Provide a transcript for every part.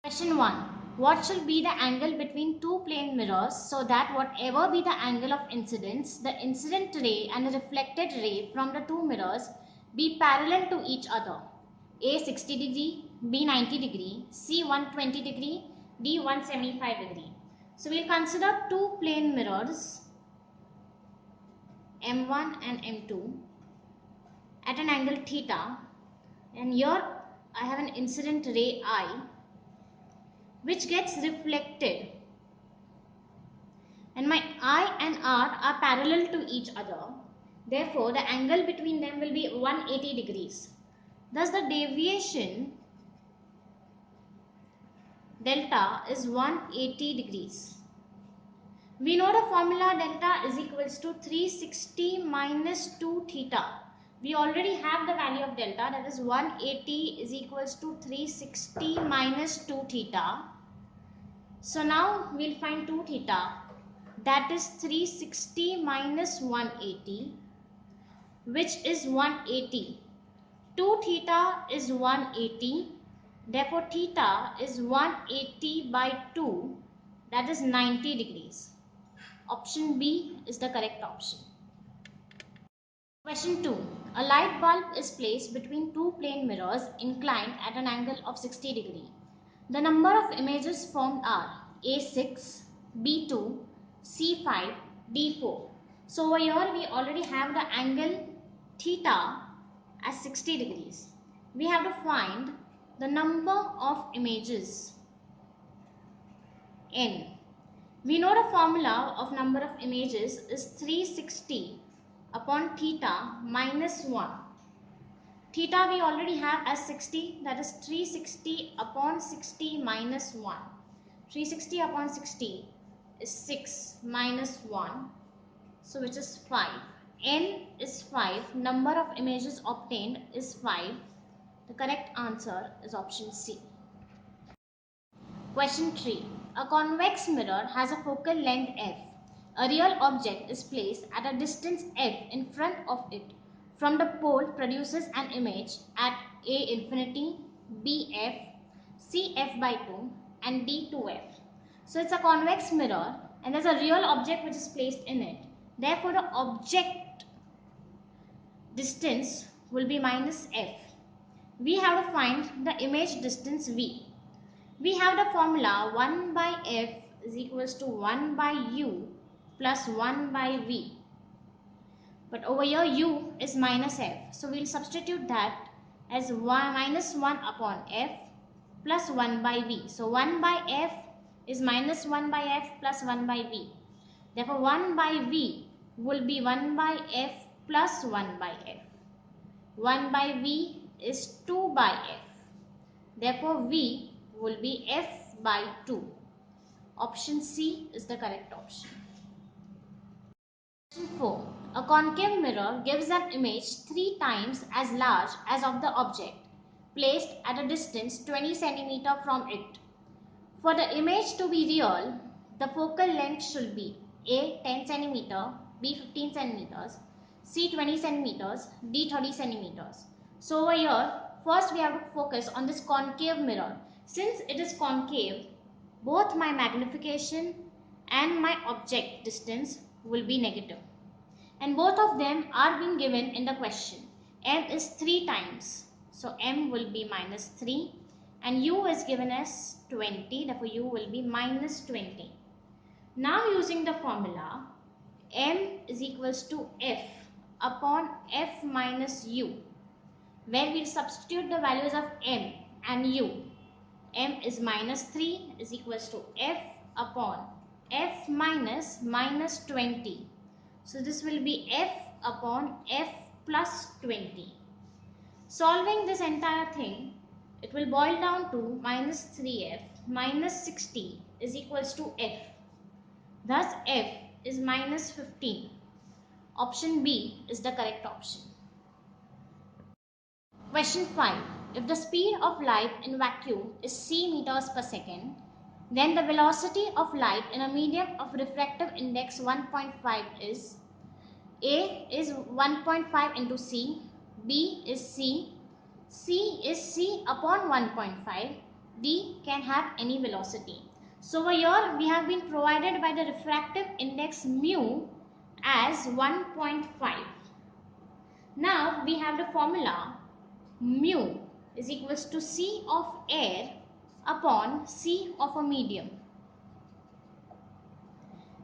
Question 1. What should be the angle between two plane mirrors so that whatever be the angle of incidence, the incident ray and the reflected ray from the two mirrors be parallel to each other? A 60 degree, B 90 degree, C 120 degree, D 175 degree. So we'll consider two plane mirrors M1 and M2 at an angle theta, and here I have an incident ray I which gets reflected, and my I and R are parallel to each other. Therefore, the angle between them will be 180 degrees. Thus, the deviation delta is 180 degrees. We know the formula delta is equals to 360 minus 2 theta. We already have the value of delta, that is 180 is equals to 360 minus 2 theta. So now we'll find 2 theta, that is 360 minus 180, which is 180. 2 theta is 180, therefore theta is 180 by 2, that is 90 degrees. Option B is the correct option. Question 2. A light bulb is placed between two plane mirrors inclined at an angle of 60 degree. The number of images formed are A6, B2, C5, D4. So over here we already have the angle theta as 60 degrees. We have to find the number of images N. We know the formula of number of images is 360 upon theta minus 1. Theta we already have as 60, that is 360 upon 60 minus 1. 360 upon 60 is 6 minus 1, so which is 5. N is 5, number of images obtained is 5. The correct answer is option C. Question 3. A convex mirror has a focal length f. A real object is placed at a distance f in front of it. From the pole produces an image at A infinity, B f, C f by 2 and D 2f. So it's a convex mirror and there's a real object which is placed in it. Therefore the object distance will be minus f. We have to find the image distance v. We have the formula 1 by f is equals to 1 by u plus 1 by v. But over here u is minus f. So we'll substitute that as minus 1 upon f plus 1 by v. So 1 by f is minus 1 by f plus 1 by v. Therefore 1 by v will be 1 by f plus 1 by f. 1 by v is 2 by f. Therefore v will be f by 2. Option C is the correct option. Question 4. A concave mirror gives an image 3 times as large as of the object placed at a distance 20 cm from it. For the image to be real, the focal length should be A 10 cm, B 15 cm, C 20 cm, D 30 cm. So over here, first we have to focus on this concave mirror. Since it is concave, both my magnification and my object distance will be negative. And both of them are being given in the question. M is 3 times. So M will be minus 3. And U is given as 20. Therefore U will be minus 20. Now using the formula, M is equals to F upon F minus U, where we will substitute the values of M and U. M is minus 3 is equals to F upon F minus minus 20. So this will be F upon F plus 20. Solving this entire thing, it will boil down to minus 3F minus 60 is equals to F. Thus F is minus 15. Option B is the correct option. Question 5. If the speed of light in vacuum is c meters per second, then the velocity of light in a medium of refractive index 1.5 is A is 1.5 into c, B is c, C is c upon 1.5, D can have any velocity. So over here we have been provided by the refractive index mu as 1.5. Now we have the formula mu is equals to C of air upon C of a medium.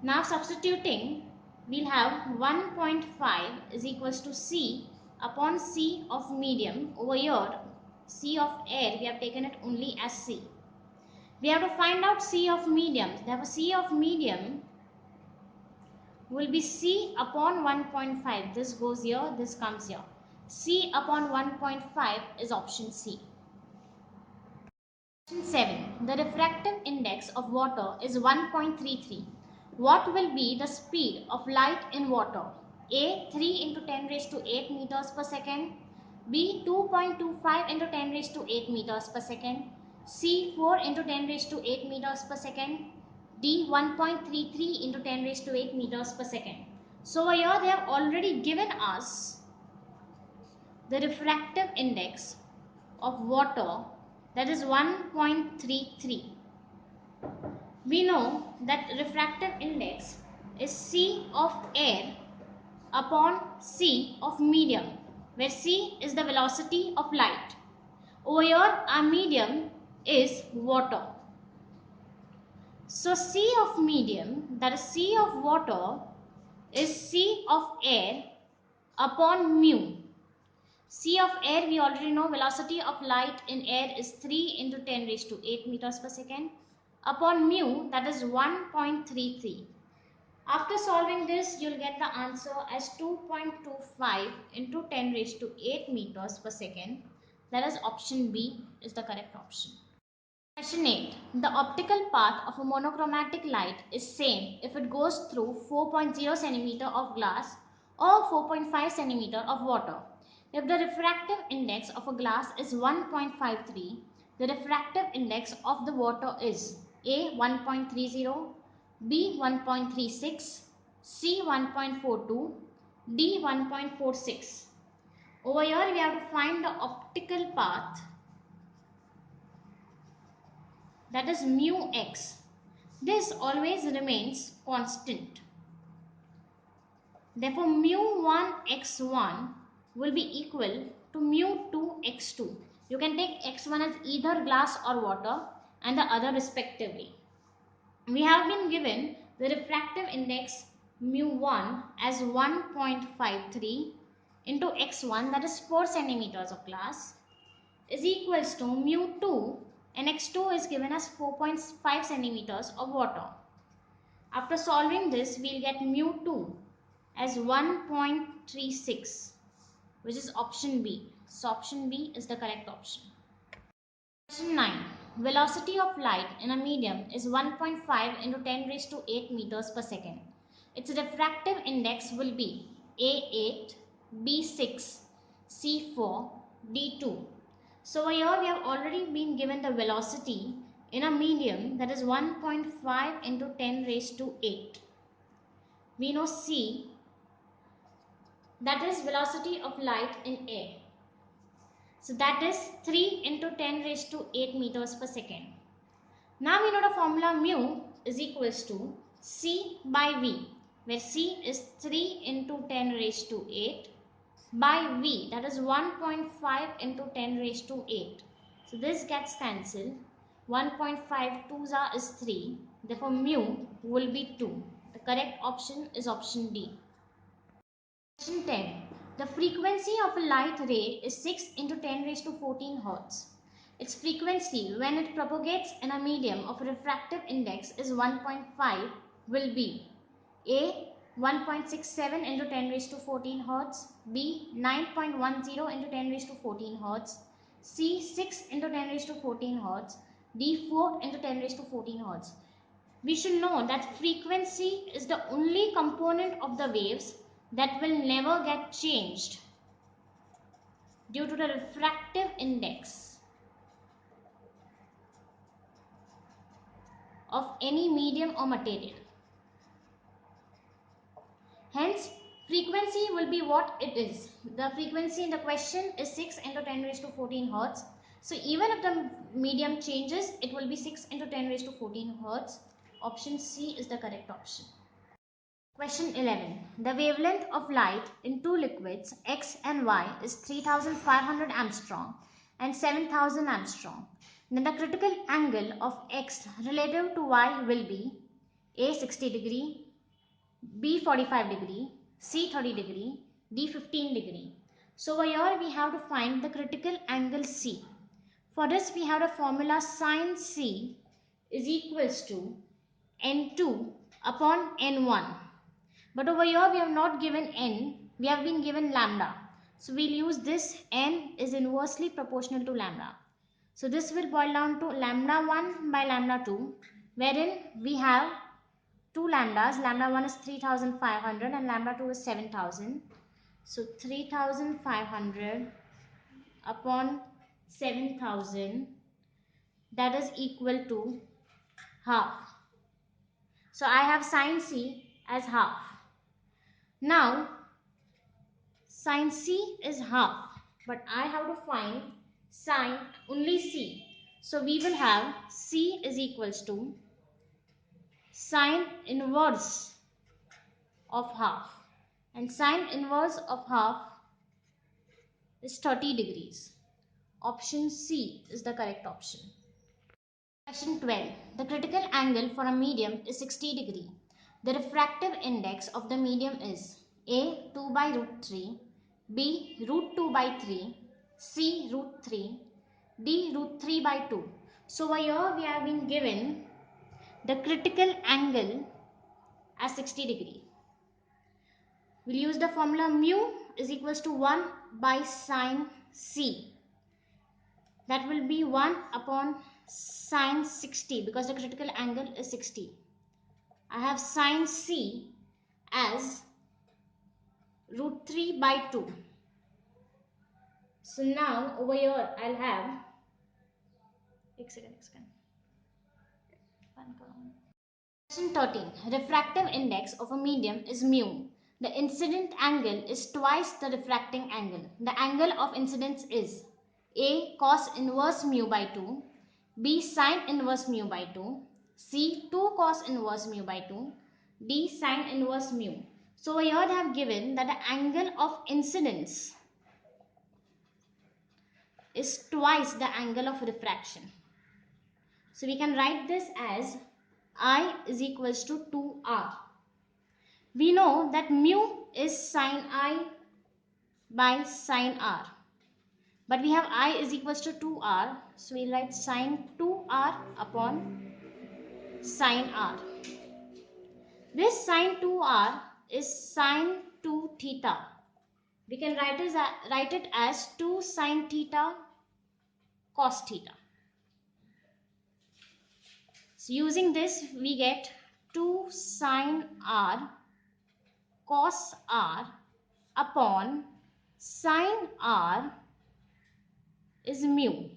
Now substituting, we'll have 1.5 is equals to C upon C of medium. Over here, C of air, we have taken it only as C. We have to find out C of medium. Therefore, C of medium will be C upon 1.5. This goes here, this comes here. C upon 1.5 is option C. Question 7. The refractive index of water is 1.33. What will be the speed of light in water? A. 3 into 10 raised to 8 meters per second. B. 2.25 into 10 raised to 8 meters per second. C. 4 into 10 raised to 8 meters per second. D. 1.33 into 10 raised to 8 meters per second. So here they have already given us the refractive index of water, that is 1.33. We know that refractive index is C of air upon C of medium, where C is the velocity of light. Over here our medium is water. So C of medium, that is C of water, is C of air upon mu. C of air, we already know velocity of light in air is 3 into 10 raised to 8 meters per second upon mu, that is 1.33. After solving this, you'll get the answer as 2.25 into 10 raised to 8 meters per second. That is option B is the correct option. Question 8. The optical path of a monochromatic light is same if it goes through 4.0 cm of glass or 4.5 cm of water. If the refractive index of a glass is 1.53, the refractive index of the water is A. 1.30, B. 1.36, C. 1.42, D. 1.46. Over here we have to find the optical path, that is mu x. This always remains constant. Therefore, mu1 x1 will be equal to mu2 x2. You can take x1 as either glass or water and the other respectively. We have been given the refractive index mu1 as 1.53 into x1, that is 4 centimeters of glass, is equals to mu2, and x2 is given as 4.5 centimeters of water. After solving this, we'll get mu2 as 1.36, which is option B. So option B is the correct option. Question 9. Velocity of light in a medium is 1.5 into 10 raised to 8 meters per second. Its refractive index will be A8, B6, C4, D2. So here we have already been given the velocity in a medium, that is 1.5 into 10 raised to 8. We know C, that is velocity of light in air. So that is 3 into 10 raised to 8 meters per second. Now we know the formula mu is equals to C by V, where C is 3 into 10 raised to 8 by V, that is 1.5 into 10 raised to 8. So this gets cancelled. 1.5 2s is 3. Therefore mu will be 2. The correct option is option D. Question 10. The frequency of a light ray is 6 into 10 raised to 14 Hertz. Its frequency when it propagates in a medium of a refractive index is 1.5 will be A. 1.67 into 10 raised to 14 Hertz, B. 9.10 into 10 raised to 14 Hertz, C. 6 into 10 raised to 14 Hertz, D. 4 into 10 raised to 14 Hertz. We should know that frequency is the only component of the waves that will never get changed due to the refractive index of any medium or material. Hence, frequency will be what it is. The frequency in the question is 6 into 10 raised to 14 Hertz. So even if the medium changes, it will be 6 into 10 raised to 14 hertz. Option C is the correct option. Question 11. The wavelength of light in two liquids X and Y is 3500 Armstrong and 7000 Armstrong. Then the critical angle of X relative to Y will be A 60 degree, B 45 degree, C 30 degree, D 15 degree. So over here we have to find the critical angle C. For this we have the formula sin C is equals to N2 upon N1. But over here we have not given N, we have been given lambda. So we'll use this. N is inversely proportional to lambda. So this will boil down to lambda 1 by lambda 2, wherein we have two lambdas. Lambda 1 is 3500 and lambda 2 is 7000. So 3500 upon 7000, that is equal to half. So I have sin C as half. Now sin C is half, but I have to find sin only C. So we will have C is equals to sin inverse of half, and sin inverse of half is 30 degrees. Option C is the correct option. Question 12. The critical angle for a medium is 60 degree. The refractive index of the medium is A 2 by root 3, B root 2 by 3, C root 3, D root 3 by 2. So over here we have been given the critical angle as 60 degree. We'll use the formula mu is equals to 1 by sin C. That will be 1 upon sin 60 because the critical angle is 60. I have sin C as root 3 by 2. So now over here I'll have Question 13. Refractive index of a medium is mu. The incident angle is twice the refracting angle. The angle of incidence is A cos inverse mu by 2, B sin inverse mu by 2, C 2 cos inverse mu by 2, D sin inverse mu. So here they have given that the angle of incidence is twice the angle of refraction. So we can write this as I is equals to 2R. We know that mu is sin I by sin R. But we have I is equals to 2R. So we write sin 2R upon sin R. This sin 2R is sin 2 theta. We can write it as 2 sin theta cos theta. So using this we get 2 sin R cos R upon sin R is mu.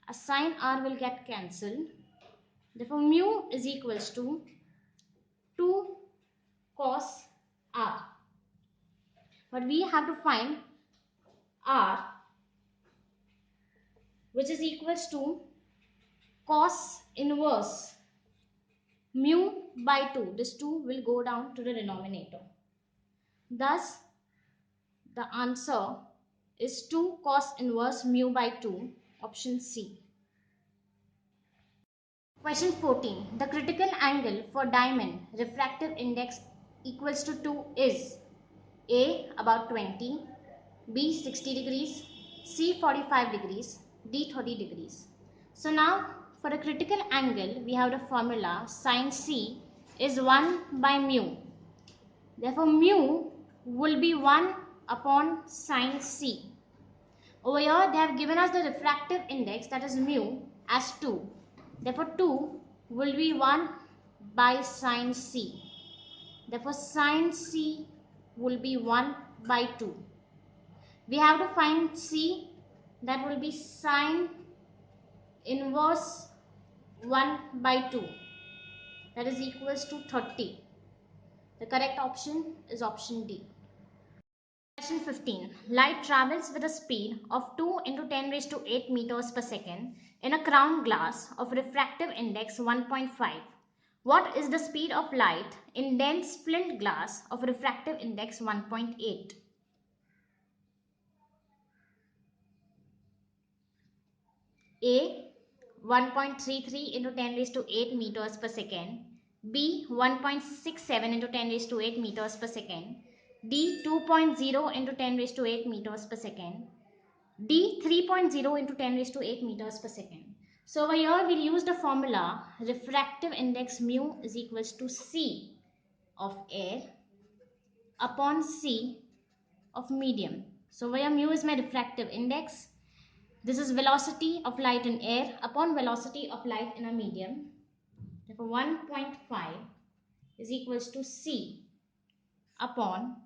A sin R will get cancelled. Therefore mu is equals to 2 cos R. But we have to find R, which is equals to cos inverse mu by 2. This 2 will go down to the denominator. Thus, the answer is 2 cos inverse mu by 2, option C. Question 14. The critical angle for diamond refractive index equals to 2 is A about 20, B 60 degrees, C 45 degrees, D 30 degrees. So now for a critical angle we have the formula sin C is 1 by mu. Therefore mu will be 1 upon sin C. Over here they have given us the refractive index, that is mu, as 2. Therefore 2 will be 1 by sin C. Therefore sin C will be 1 by 2. We have to find C, that will be sin inverse 1 by 2, that is equals to 30. The correct option is option D. Question 15. Light travels with a speed of 2 into 10 raised to 8 meters per second in a crown glass of refractive index 1.5. What is the speed of light in dense flint glass of refractive index 1.8? A. 1.33 into 10 raised to 8 meters per second. B. 1.67 into 10 raised to 8 meters per second. D. 2.0 into 10 raised to 8 meters per second. D. 3.0 into 10 raised to 8 meters per second. So over here we'll use the formula refractive index mu is equals to C of air upon C of medium. So over here mu is my refractive index. This is velocity of light in air upon velocity of light in a medium. Therefore 1.5 is equals to C upon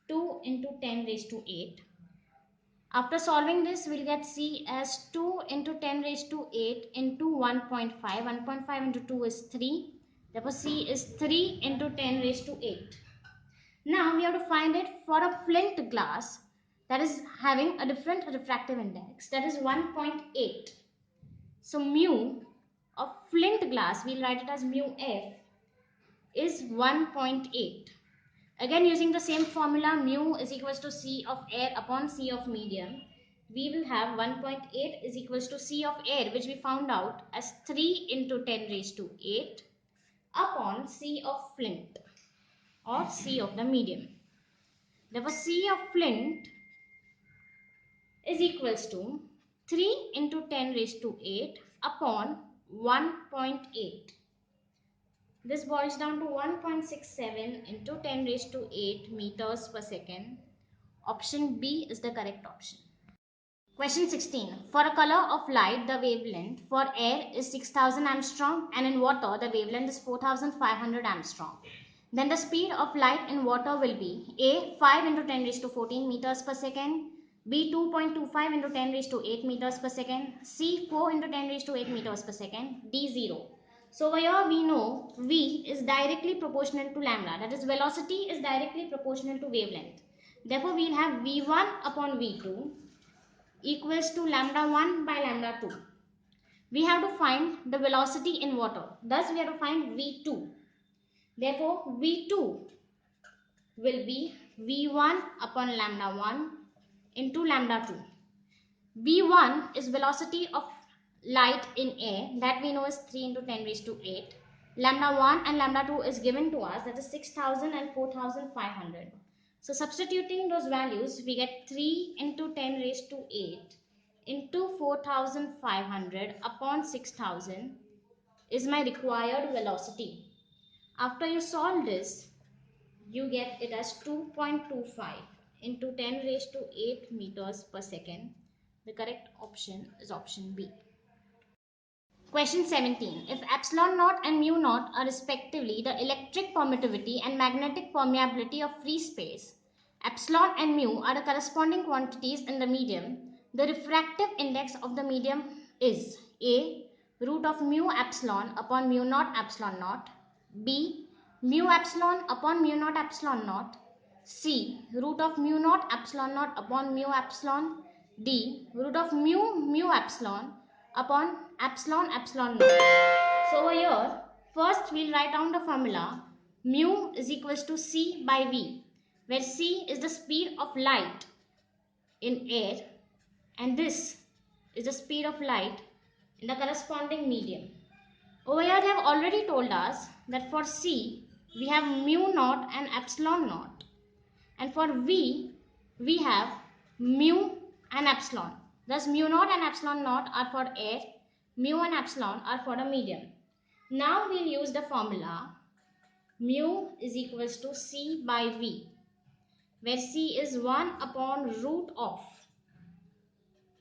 2 into 10 raised to 8. After solving this, we'll get C as 2 into 10 raised to 8 into 1.5. 1.5 into 2 is 3. Therefore, C is 3 into 10 raised to 8. Now, we have to find it for a flint glass that is having a different refractive index, that is 1.8. So, mu of flint glass, we'll write it as mu F, is 1.8. Again, using the same formula, mu is equals to C of air upon C of medium. We will have 1.8 is equals to C of air, which we found out as 3 into 10 raised to 8 upon C of flint or C of the medium. Therefore, C of flint is equals to 3 into 10 raised to 8 upon 1.8. This boils down to 1.67 into 10 raised to 8 meters per second. Option B is the correct option. Question 16. For a color of light, the wavelength for air is 6000 Armstrong and in water, the wavelength is 4500 Armstrong. Then the speed of light in water will be A. 5 into 10 raised to 14 meters per second. B. 2.25 into 10 raised to 8 meters per second. C. 4 into 10 raised to 8 meters per second. D. 0. So over here we know V is directly proportional to lambda. That is, velocity is directly proportional to wavelength. Therefore, we will have V1 upon V2 equals to lambda 1 by lambda 2. We have to find the velocity in water. Thus, we have to find V2. Therefore, V2 will be V1 upon lambda 1 into lambda 2. V1 is velocity of light in air, that we know is 3 into 10 raised to 8. Lambda 1 and lambda 2 is given to us, that is 6000 and 4500. So substituting those values, we get 3 into 10 raised to 8 into 4500 upon 6000 is my required velocity. After you solve this, you get it as 2.25 into 10 raised to 8 meters per second. The correct option is option B. Question 17. If epsilon naught and mu naught are respectively the electric permittivity and magnetic permeability of free space, epsilon and mu are the corresponding quantities in the medium, the refractive index of the medium is A. Root of mu epsilon upon mu naught epsilon naught. B. Mu epsilon upon mu naught epsilon naught. C. Root of mu naught epsilon naught upon mu epsilon. D. Root of mu epsilon upon epsilon epsilon naught. So over here, first we'll write down the formula mu is equals to C by V, where C is the speed of light in air and this is the speed of light in the corresponding medium. Over here they have already told us that for C we have mu naught and epsilon naught, and for V we have mu and epsilon. Thus mu naught and epsilon naught are for air, mu and epsilon are for the medium. Now we'll use the formula mu is equals to C by V, where C is 1 upon root of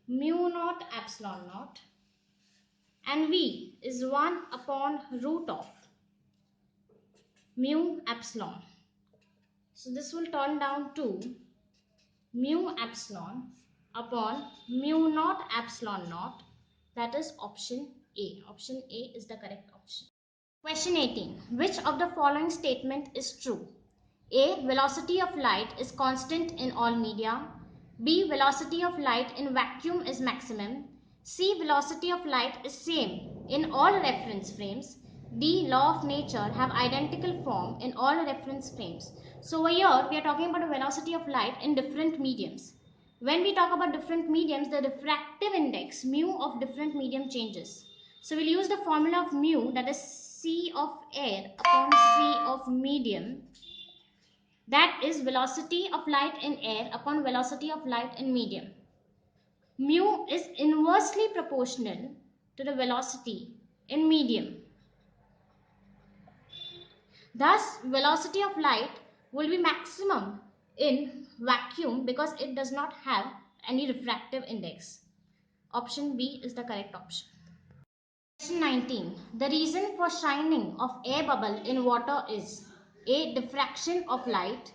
mu naught epsilon naught and V is 1 upon root of mu epsilon. So this will turn down to mu epsilon upon mu naught epsilon naught, that is option A. Option A is the correct option. Question 18. Which of the following statement is true? A. Velocity of light is constant in all media. B. Velocity of light in vacuum is maximum. C. Velocity of light is same in all reference frames. D. Law of nature have identical form in all reference frames. So over here we are talking about the velocity of light in different mediums. When we talk about different mediums, the refractive index mu of different medium changes. So we'll use the formula of mu, that is C of air upon C of medium, that is velocity of light in air upon velocity of light in medium. Mu is inversely proportional to the velocity in medium. Thus, velocity of light will be maximum in vacuum because it does not have any refractive index. Option B is the correct option. Question 19. The reason for shining of air bubble in water is A. Diffraction of light,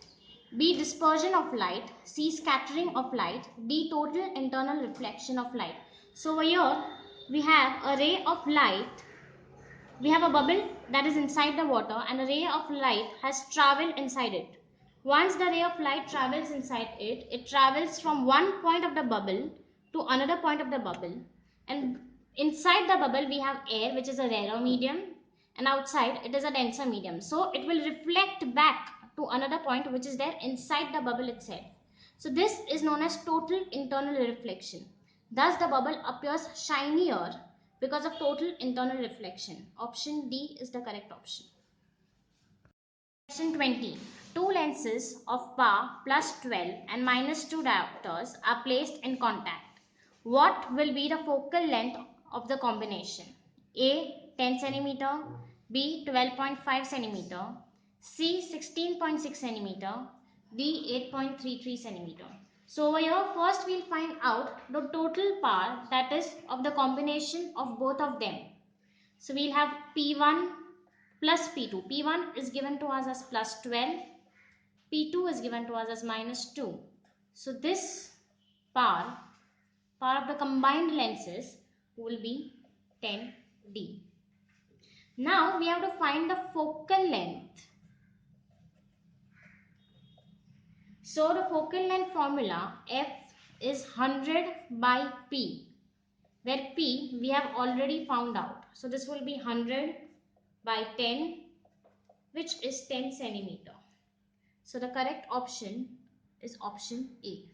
B. Dispersion of light, C. Scattering of light, D. Total internal reflection of light. So over here we have a ray of light, we have a bubble that is inside the water and a ray of light has traveled inside it. Once the ray of light travels inside it, it travels from one point of the bubble to another point of the bubble, and inside the bubble we have air, which is a rarer medium, and outside it is a denser medium. So it will reflect back to another point which is there inside the bubble itself. So this is known as total internal reflection. Thus the bubble appears shinier because of total internal reflection. Option D is the correct option. Question 20. Two lenses of power plus 12 and minus 2 diopters are placed in contact. What will be the focal length of the combination? A. 10 cm, B. 12.5 cm, C. 16.6 cm, D. 8.33 cm. So over here first we'll find out the total power, that is of the combination of both of them. So we'll have P1 plus P2. P1 is given to us as plus 12. P2 is given to us as minus 2. So this power of the combined lenses will be 10D. Now we have to find the focal length. So the focal length formula F is 100 by P, where P we have already found out. So this will be 100 by 10, which is 10 centimeter. So the correct option is option A.